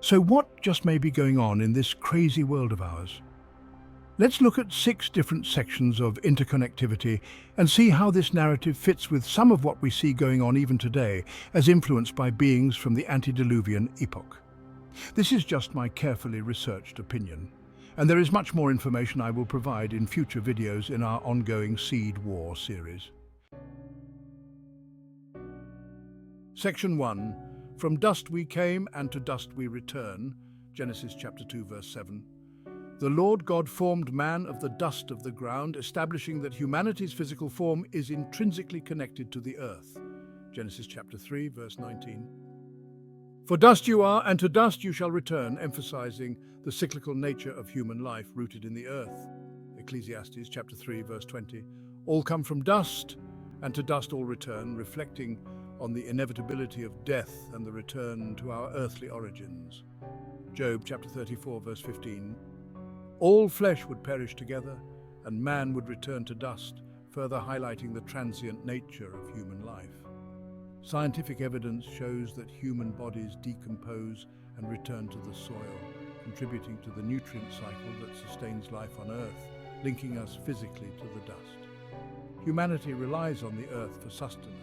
So what just may be going on in this crazy world of ours? Let's look at 6 different sections of interconnectivity and see how this narrative fits with some of what we see going on even today, as influenced by beings from the antediluvian epoch. This is just my carefully researched opinion, and there is much more information I will provide in future videos in our ongoing Seed War series. Section 1. From dust we came, and to dust we return. Genesis chapter 2, verse 7. The Lord God formed man of the dust of the ground, establishing that humanity's physical form is intrinsically connected to the earth. Genesis chapter 3, verse 19. For dust you are, and to dust you shall return, emphasizing the cyclical nature of human life rooted in the earth. Ecclesiastes chapter 3, verse 20. All come from dust, and to dust all return, reflecting on the inevitability of death and the return to our earthly origins. Job chapter 34, verse 15. All flesh would perish together, and man would return to dust, further highlighting the transient nature of human life. Scientific evidence shows that human bodies decompose and return to the soil, contributing to the nutrient cycle that sustains life on Earth, linking us physically to the dust. Humanity relies on the earth for sustenance.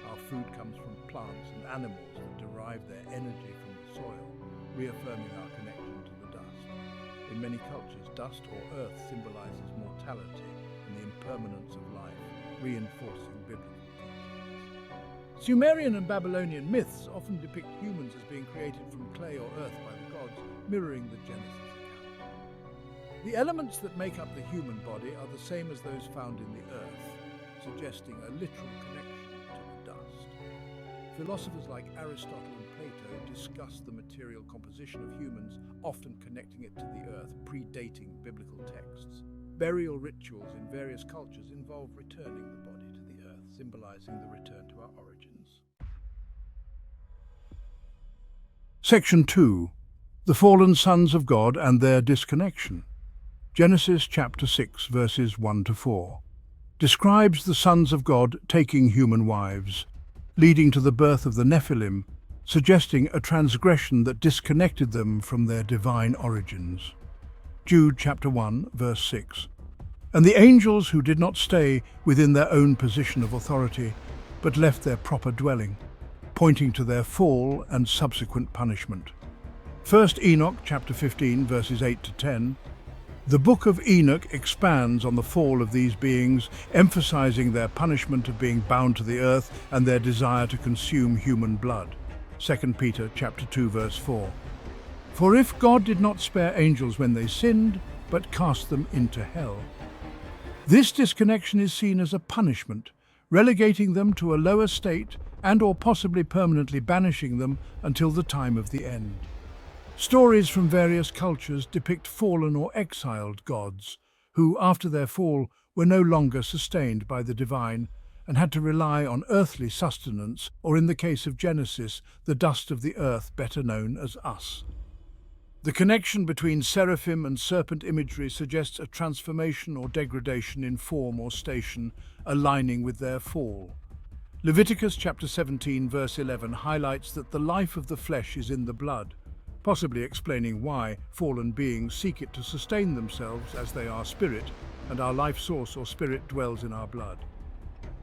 Our food comes from plants and animals that derive their energy from the soil, reaffirming our connection to the dust. In many cultures, dust or earth symbolizes mortality and the impermanence of life, reinforcing biblical teachings. Sumerian and Babylonian myths often depict humans as being created from clay or earth by the gods, mirroring the Genesis account. The elements that make up the human body are the same as those found in the earth, suggesting a literal connection to the dust. Philosophers like Aristotle and Plato discuss the material composition of humans, often connecting it to the earth, predating biblical texts. Burial rituals in various cultures involve returning the body to the earth, symbolizing the return to our origins. Section 2. The fallen sons of God and their disconnection. Genesis chapter 6, verses 1 to 4. Describes the sons of God taking human wives, leading to the birth of the Nephilim, suggesting a transgression that disconnected them from their divine origins. Jude chapter 1, verse 6. And the angels who did not stay within their own position of authority, but left their proper dwelling, pointing to their fall and subsequent punishment. 1 Enoch chapter 15, verses 8 to 10. The book of Enoch expands on the fall of these beings, emphasizing their punishment of being bound to the earth and their desire to consume human blood. 2 Peter chapter 2, verse 4. For if God did not spare angels when they sinned, but cast them into hell. This disconnection is seen as a punishment, relegating them to a lower state and or possibly permanently banishing them until the time of the end. Stories from various cultures depict fallen or exiled gods, who, after their fall, were no longer sustained by the divine and had to rely on earthly sustenance, or in the case of Genesis, the dust of the earth, better known as us. The connection between seraphim and serpent imagery suggests a transformation or degradation in form or station, aligning with their fall. Leviticus chapter 17, verse 11 highlights that the life of the flesh is in the blood, possibly explaining why fallen beings seek it to sustain themselves, as they are spirit, and our life source or spirit dwells in our blood.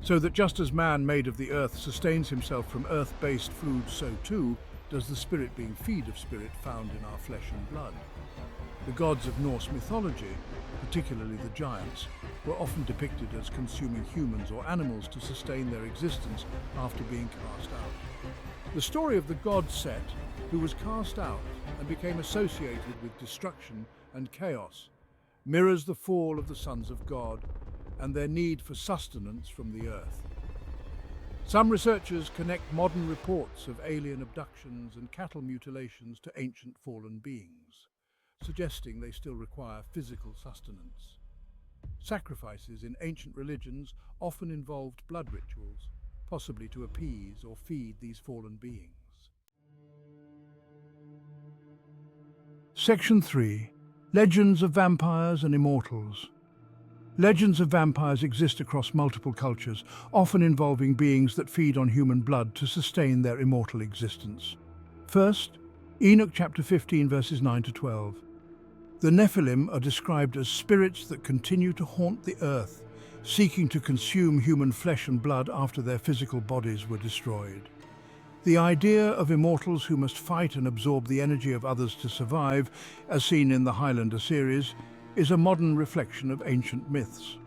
So that just as man made of the earth sustains himself from earth-based food, so too does the spirit being feed of spirit found in our flesh and blood. The gods of Norse mythology, particularly the giants, were often depicted as consuming humans or animals to sustain their existence after being cast out. The story of the god Set, who was cast out and became associated with destruction and chaos, mirrors the fall of the sons of God and their need for sustenance from the earth. Some researchers connect modern reports of alien abductions and cattle mutilations to ancient fallen beings, suggesting they still require physical sustenance. Sacrifices in ancient religions often involved blood rituals, possibly to appease or feed these fallen beings. Section 3. Legends of vampires and immortals. Legends of vampires exist across multiple cultures, often involving beings that feed on human blood to sustain their immortal existence. First, Enoch chapter 15 verses 9 to 12. The Nephilim are described as spirits that continue to haunt the earth, seeking to consume human flesh and blood after their physical bodies were destroyed. The idea of immortals who must fight and absorb the energy of others to survive, as seen in the Highlander series, is a modern reflection of ancient myths.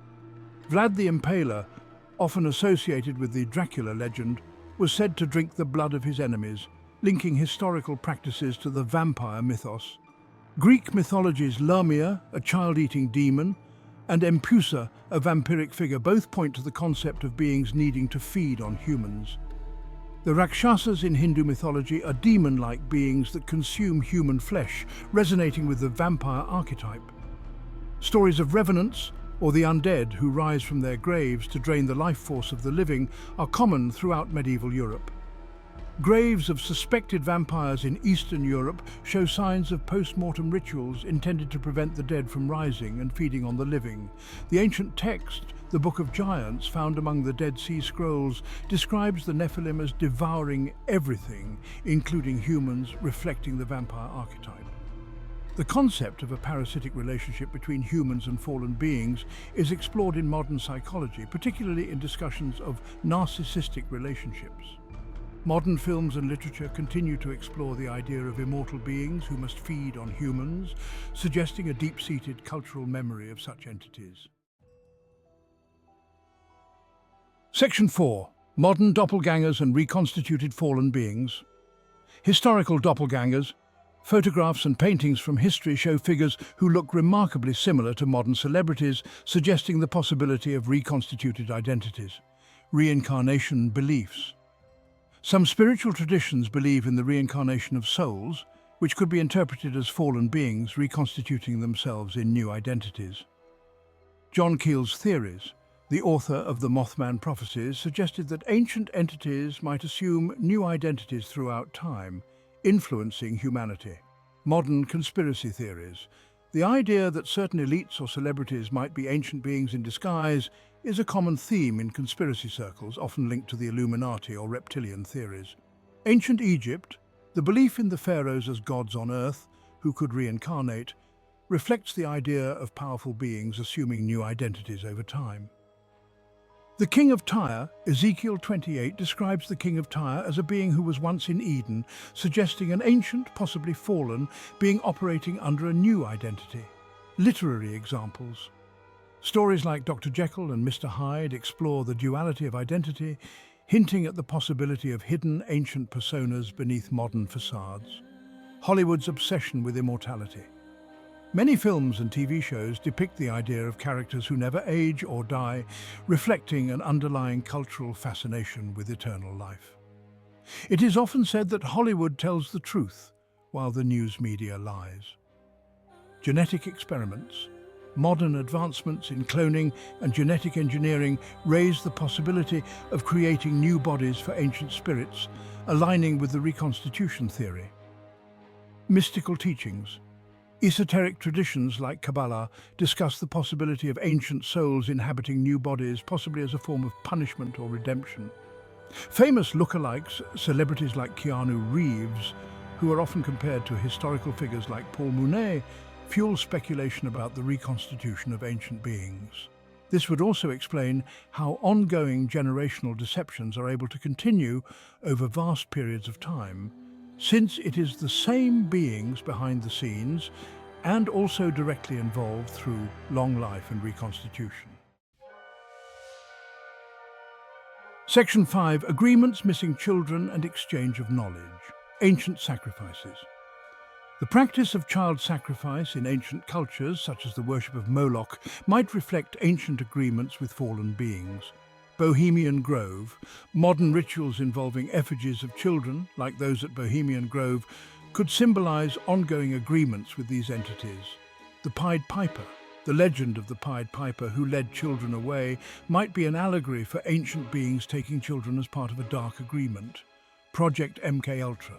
Vlad the Impaler, often associated with the Dracula legend, was said to drink the blood of his enemies, linking historical practices to the vampire mythos. Greek mythology's Lamia, a child-eating demon, and Empusa, a vampiric figure, both point to the concept of beings needing to feed on humans. The Rakshasas in Hindu mythology are demon-like beings that consume human flesh, resonating with the vampire archetype. Stories of revenants, or the undead who rise from their graves to drain the life force of the living, are common throughout medieval Europe. Graves of suspected vampires in Eastern Europe show signs of post-mortem rituals intended to prevent the dead from rising and feeding on the living. The ancient text, the Book of Giants, found among the Dead Sea Scrolls, describes the Nephilim as devouring everything, including humans, reflecting the vampire archetype. The concept of a parasitic relationship between humans and fallen beings is explored in modern psychology, particularly in discussions of narcissistic relationships. Modern films and literature continue to explore the idea of immortal beings who must feed on humans, suggesting a deep-seated cultural memory of such entities. Section 4. Modern doppelgangers and reconstituted fallen beings. Historical doppelgangers. Photographs and paintings from history show figures who look remarkably similar to modern celebrities, suggesting the possibility of reconstituted identities. Reincarnation beliefs. Some spiritual traditions believe in the reincarnation of souls, which could be interpreted as fallen beings reconstituting themselves in new identities. John Keel's theories, the author of the Mothman prophecies, suggested that ancient entities might assume new identities throughout time, influencing humanity. Modern conspiracy theories. The idea that certain elites or celebrities might be ancient beings in disguise is a common theme in conspiracy circles, often linked to the Illuminati or reptilian theories. Ancient Egypt, the belief in the pharaohs as gods on earth who could reincarnate, reflects the idea of powerful beings assuming new identities over time. The King of Tyre, Ezekiel 28, describes the King of Tyre as a being who was once in Eden, suggesting an ancient, possibly fallen, being operating under a new identity. Literary examples. Stories like Dr. Jekyll and Mr. Hyde explore the duality of identity, hinting at the possibility of hidden ancient personas beneath modern facades. Hollywood's obsession with immortality. Many films and TV shows depict the idea of characters who never age or die, reflecting an underlying cultural fascination with eternal life. It is often said that Hollywood tells the truth, while the news media lies. Genetic experiments. Modern advancements in cloning and genetic engineering raise the possibility of creating new bodies for ancient spirits, aligning with the reconstitution theory. Mystical teachings. Esoteric traditions like Kabbalah discuss the possibility of ancient souls inhabiting new bodies, possibly as a form of punishment or redemption. Famous lookalikes, celebrities like Keanu Reeves, who are often compared to historical figures like Paul Mounet, fuel speculation about the reconstitution of ancient beings. This would also explain how ongoing generational deceptions are able to continue over vast periods of time, since it is the same beings behind the scenes and also directly involved through long life and reconstitution. Section 5. Agreements, missing children and exchange of knowledge. Ancient sacrifices. The practice of child sacrifice in ancient cultures, such as the worship of Moloch, might reflect ancient agreements with fallen beings. Bohemian Grove. Modern rituals involving effigies of children, like those at Bohemian Grove, could symbolize ongoing agreements with these entities. The Pied Piper. The legend of the Pied Piper who led children away might be an allegory for ancient beings taking children as part of a dark agreement. Project MKUltra.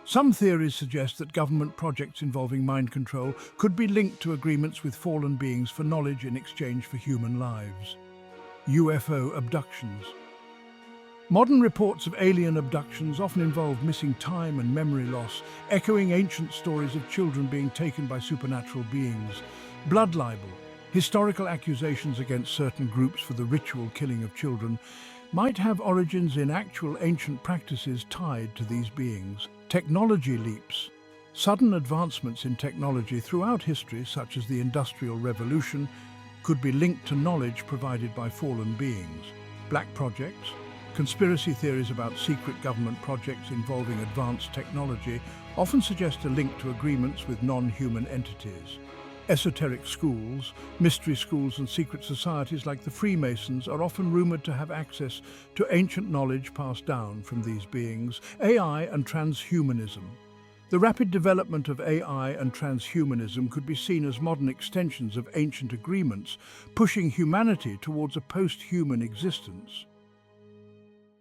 Some theories suggest that government projects involving mind control could be linked to agreements with fallen beings for knowledge in exchange for human lives. UFO abductions. Modern reports of alien abductions often involve missing time and memory loss, echoing ancient stories of children being taken by supernatural beings. Blood libel, historical accusations against certain groups for the ritual killing of children, might have origins in actual ancient practices tied to these beings. Technology leaps. Sudden advancements in technology throughout history, such as the Industrial Revolution, could be linked to knowledge provided by fallen beings. Black projects, conspiracy theories about secret government projects involving advanced technology often suggest a link to agreements with non-human entities. Esoteric schools, mystery schools and secret societies like the Freemasons are often rumored to have access to ancient knowledge passed down from these beings. AI and transhumanism. The rapid development of AI and transhumanism could be seen as modern extensions of ancient agreements, pushing humanity towards a post-human existence.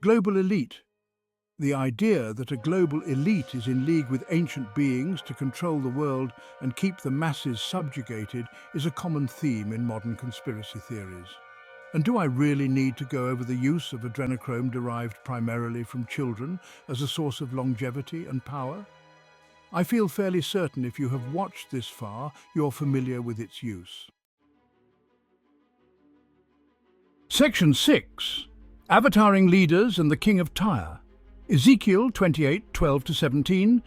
Global elite. The idea that a global elite is in league with ancient beings to control the world and keep the masses subjugated is a common theme in modern conspiracy theories. And do I really need to go over the use of adrenochrome derived primarily from children as a source of longevity and power? I feel fairly certain if you have watched this far, you're familiar with its use. Section 6. Avataring Leaders and the King of Tyre. Ezekiel 28:12-17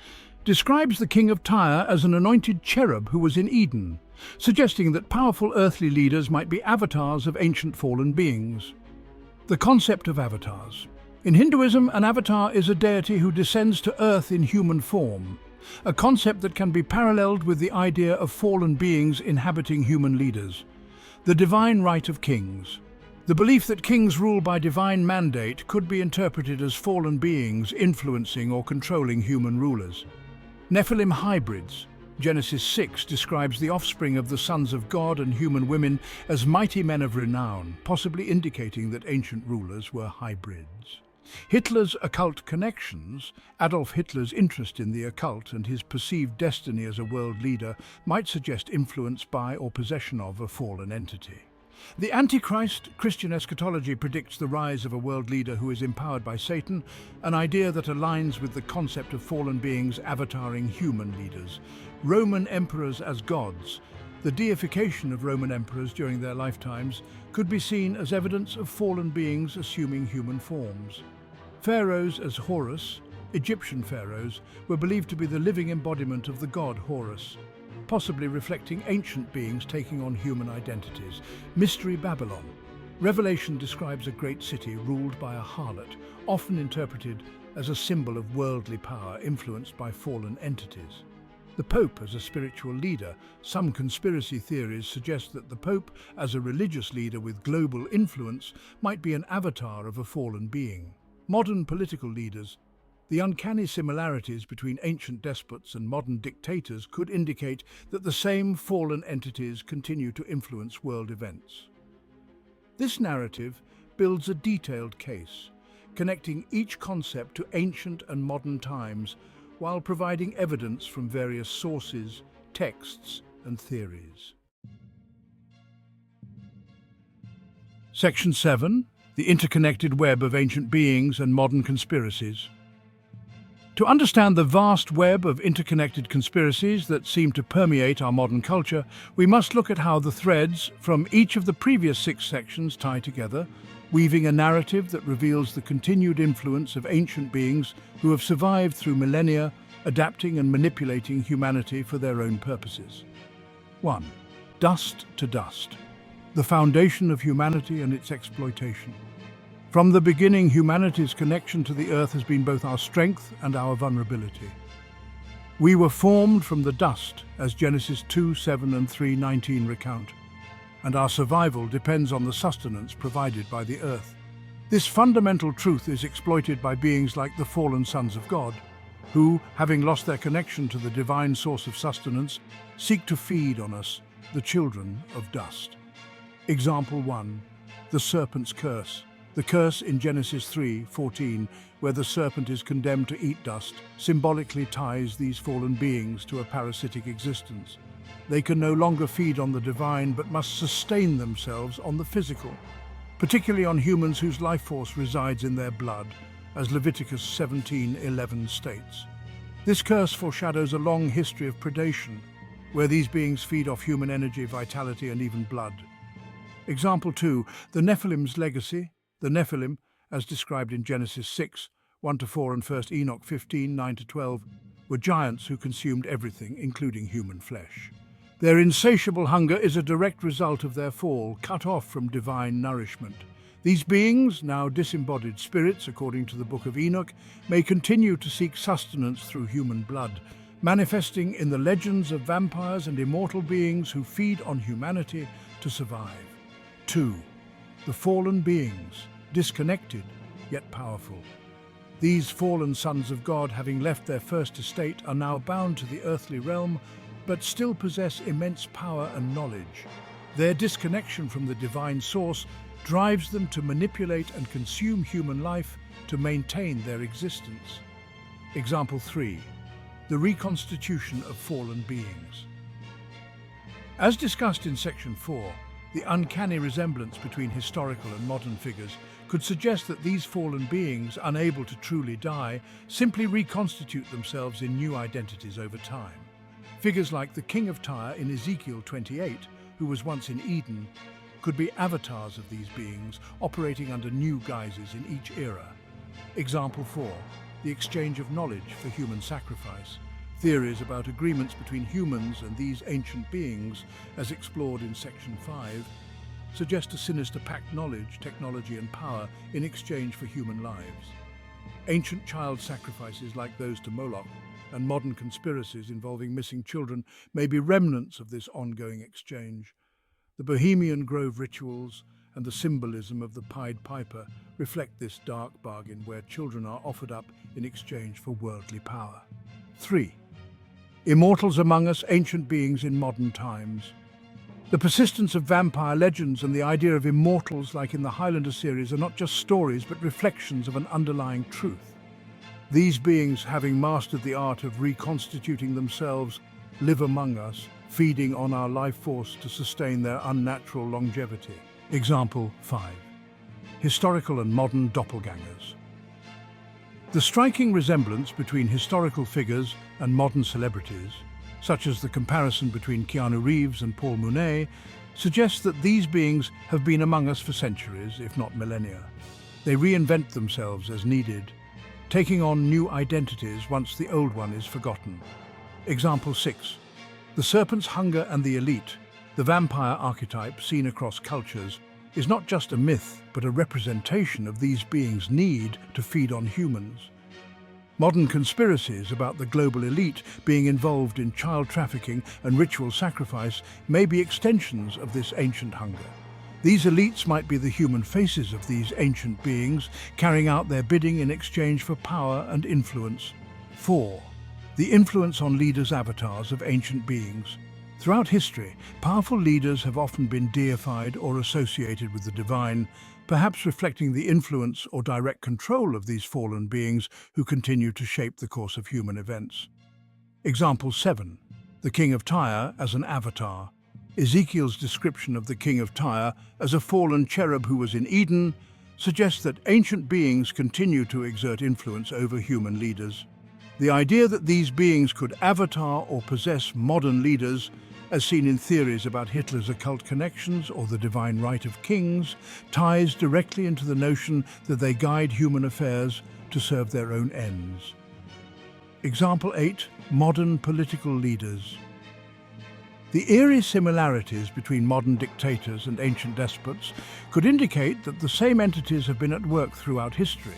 describes the king of Tyre as an anointed cherub who was in Eden, suggesting that powerful earthly leaders might be avatars of ancient fallen beings. The concept of avatars. In Hinduism, an avatar is a deity who descends to earth in human form, a concept that can be paralleled with the idea of fallen beings inhabiting human leaders. The divine right of kings. The belief that kings rule by divine mandate could be interpreted as fallen beings influencing or controlling human rulers. Nephilim hybrids. Genesis 6 describes the offspring of the sons of God and human women as mighty men of renown, possibly indicating that ancient rulers were hybrids. Hitler's occult connections. Adolf Hitler's interest in the occult and his perceived destiny as a world leader might suggest influence by or possession of a fallen entity. The Antichrist. Christian eschatology predicts the rise of a world leader who is empowered by Satan, an idea that aligns with the concept of fallen beings avataring human leaders. Roman emperors as gods. The deification of Roman emperors during their lifetimes could be seen as evidence of fallen beings assuming human forms. Pharaohs as Horus. Egyptian pharaohs were believed to be the living embodiment of the god Horus, possibly reflecting ancient beings taking on human identities. Mystery Babylon. Revelation describes a great city ruled by a harlot, often interpreted as a symbol of worldly power influenced by fallen entities. The Pope as a spiritual leader. Some conspiracy theories suggest that the Pope, as a religious leader with global influence, might be an avatar of a fallen being. Modern political leaders. The uncanny similarities between ancient despots and modern dictators could indicate that the same fallen entities continue to influence world events. This narrative builds a detailed case, connecting each concept to ancient and modern times while providing evidence from various sources, texts, and theories. Section 7. The interconnected web of ancient beings and modern conspiracies. To understand the vast web of interconnected conspiracies that seem to permeate our modern culture, we must look at how the threads from each of the previous 6 sections tie together, weaving a narrative that reveals the continued influence of ancient beings who have survived through millennia, adapting and manipulating humanity for their own purposes. 1. Dust to dust. The foundation of humanity and its exploitation. From the beginning, humanity's connection to the earth has been both our strength and our vulnerability. We were formed from the dust, as Genesis 2:7 and 3:19 recount, and our survival depends on the sustenance provided by the earth. This fundamental truth is exploited by beings like the fallen sons of God, who, having lost their connection to the divine source of sustenance, seek to feed on us, the children of dust. Example 1. The serpent's curse. The curse in Genesis 3:14, where the serpent is condemned to eat dust, symbolically ties these fallen beings to a parasitic existence. They can no longer feed on the divine but must sustain themselves on the physical. particularly on humans whose life force resides in their blood, as Leviticus 17:11 states. This curse foreshadows a long history of predation, where these beings feed off human energy, vitality, and even blood. Example 2, the Nephilim's legacy. The Nephilim, as described in Genesis 6:1-4 and 1 Enoch 15:9-12, were giants who consumed everything, including human flesh. Their insatiable hunger is a direct result of their fall, cut off from divine nourishment. These beings, now disembodied spirits according to the Book of Enoch, may continue to seek sustenance through human blood, manifesting in the legends of vampires and immortal beings who feed on humanity to survive. 2. The fallen beings, disconnected yet powerful. These fallen sons of God, having left their first estate, are now bound to the earthly realm, but still possess immense power and knowledge. Their disconnection from the divine source drives them to manipulate and consume human life to maintain their existence. Example 3. The reconstitution of fallen beings. As discussed in Section 4, the uncanny resemblance between historical and modern figures could suggest that these fallen beings, unable to truly die, simply reconstitute themselves in new identities over time. Figures like the King of Tyre in Ezekiel 28, who was once in Eden, could be avatars of these beings operating under new guises in each era. Example 4. The exchange of knowledge for human sacrifice. Theories about agreements between humans and these ancient beings, as explored in Section 5, suggest a sinister pact: knowledge, technology and power in exchange for human lives. Ancient child sacrifices like those to Moloch and modern conspiracies involving missing children may be remnants of this ongoing exchange. The Bohemian Grove rituals and the symbolism of the Pied Piper reflect this dark bargain where children are offered up in exchange for worldly power. 3. Immortals among us, ancient beings in modern times. The persistence of vampire legends and the idea of immortals like in the Highlander series are not just stories but reflections of an underlying truth. These beings, having mastered the art of reconstituting themselves, live among us, feeding on our life force to sustain their unnatural longevity. Example 5. Historical and modern doppelgangers. The striking resemblance between historical figures and modern celebrities, such as the comparison between Keanu Reeves and Paul Mounet, suggests that these beings have been among us for centuries, if not millennia. They reinvent themselves as needed, taking on new identities once the old one is forgotten. Example 6. The serpent's hunger and the elite, the vampire archetype seen across cultures, is not just a myth, but a representation of these beings' need to feed on humans. Modern conspiracies about the global elite being involved in child trafficking and ritual sacrifice may be extensions of this ancient hunger. These elites might be the human faces of these ancient beings, carrying out their bidding in exchange for power and influence. 4. The influence on leaders' avatars of ancient beings. Throughout history, powerful leaders have often been deified or associated with the divine, perhaps reflecting the influence or direct control of these fallen beings who continue to shape the course of human events. Example 7. The King of Tyre as an avatar. Ezekiel's description of the King of Tyre as a fallen cherub who was in Eden suggests that ancient beings continue to exert influence over human leaders. The idea that these beings could avatar or possess modern leaders, as seen in theories about Hitler's occult connections or the divine right of kings, ties directly into the notion that they guide human affairs to serve their own ends. Example 8. Modern political leaders. The eerie similarities between modern dictators and ancient despots could indicate that the same entities have been at work throughout history,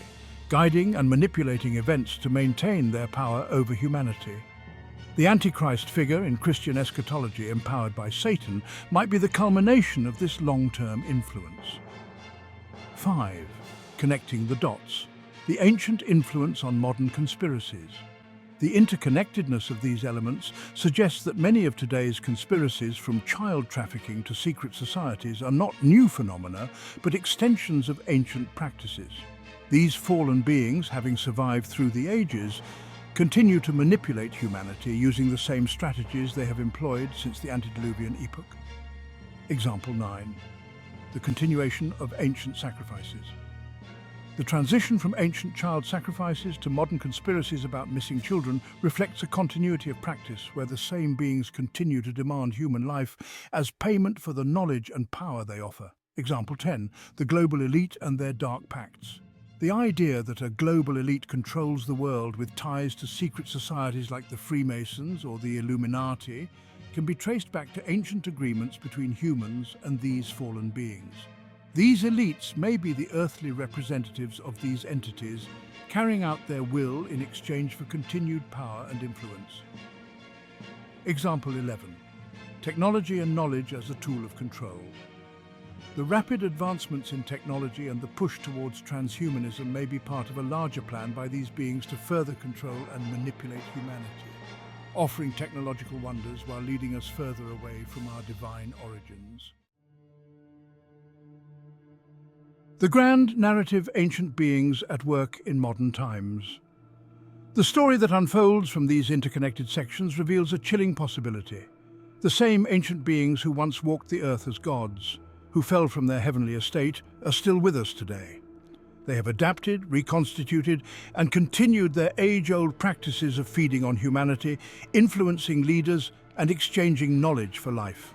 guiding and manipulating events to maintain their power over humanity. The Antichrist figure in Christian eschatology, empowered by Satan, might be the culmination of this long-term influence. 5. Connecting the dots. The ancient influence on modern conspiracies. The interconnectedness of these elements suggests that many of today's conspiracies, from child trafficking to secret societies, are not new phenomena, but extensions of ancient practices. These fallen beings, having survived through the ages, continue to manipulate humanity using the same strategies they have employed since the antediluvian epoch. Example 9. the continuation of ancient sacrifices. The transition from ancient child sacrifices to modern conspiracies about missing children reflects a continuity of practice where the same beings continue to demand human life as payment for the knowledge and power they offer. Example 10. The global elite and their dark pacts. The idea that a global elite controls the world with ties to secret societies like the Freemasons or the Illuminati can be traced back to ancient agreements between humans and these fallen beings. These elites may be the earthly representatives of these entities, carrying out their will in exchange for continued power and influence. Example 11. Technology and knowledge as a tool of control. The rapid advancements in technology and the push towards transhumanism may be part of a larger plan by these beings to further control and manipulate humanity, offering technological wonders while leading us further away from our divine origins. The grand narrative ancient beings at work in modern times. The story that unfolds from these interconnected sections reveals a chilling possibility. The same ancient beings who once walked the earth as gods, who fell from their heavenly estate, are still with us today. They have adapted, reconstituted, and continued their age-old practices of feeding on humanity, influencing leaders, and exchanging knowledge for life.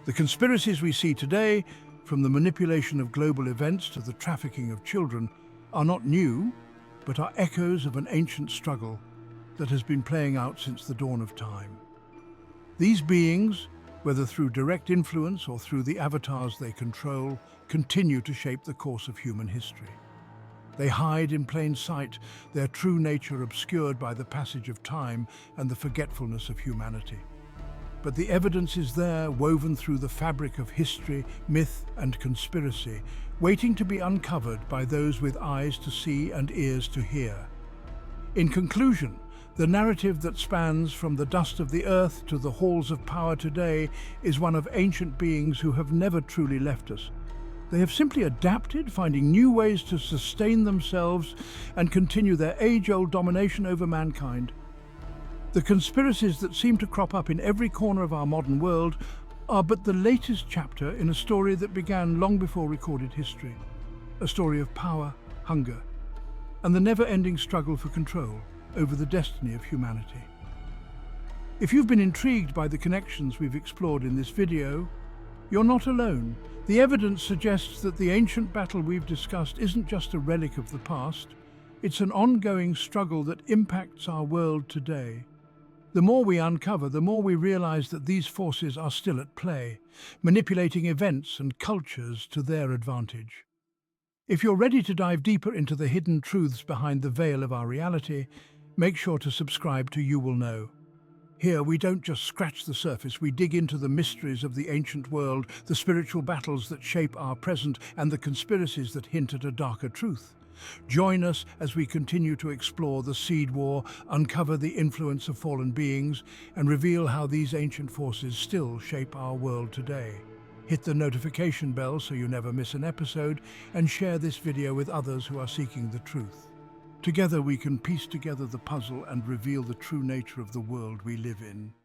The conspiracies we see today, from the manipulation of global events to the trafficking of children, are not new, but are echoes of an ancient struggle that has been playing out since the dawn of time. These beings, whether through direct influence or through the avatars they control, continue to shape the course of human history. They hide in plain sight, their true nature obscured by the passage of time and the forgetfulness of humanity. But the evidence is there, woven through the fabric of history, myth, and conspiracy, waiting to be uncovered by those with eyes to see and ears to hear. In conclusion, the narrative that spans from the dust of the earth to the halls of power today is one of ancient beings who have never truly left us. They have simply adapted, finding new ways to sustain themselves and continue their age-old domination over mankind. The conspiracies that seem to crop up in every corner of our modern world are but the latest chapter in a story that began long before recorded history. A story of power, hunger, and the never-ending struggle for control over the destiny of humanity. If you've been intrigued by the connections we've explored in this video, you're not alone. The evidence suggests that the ancient battle we've discussed isn't just a relic of the past, it's an ongoing struggle that impacts our world today. The more we uncover, the more we realize that these forces are still at play, manipulating events and cultures to their advantage. If you're ready to dive deeper into the hidden truths behind the veil of our reality, make sure to subscribe to You Will Know. Here, we don't just scratch the surface, we dig into the mysteries of the ancient world, the spiritual battles that shape our present, and the conspiracies that hint at a darker truth. Join us as we continue to explore the seed war, uncover the influence of fallen beings, and reveal how these ancient forces still shape our world today. Hit the notification bell so you never miss an episode, and share this video with others who are seeking the truth. Together we can piece together the puzzle and reveal the true nature of the world we live in.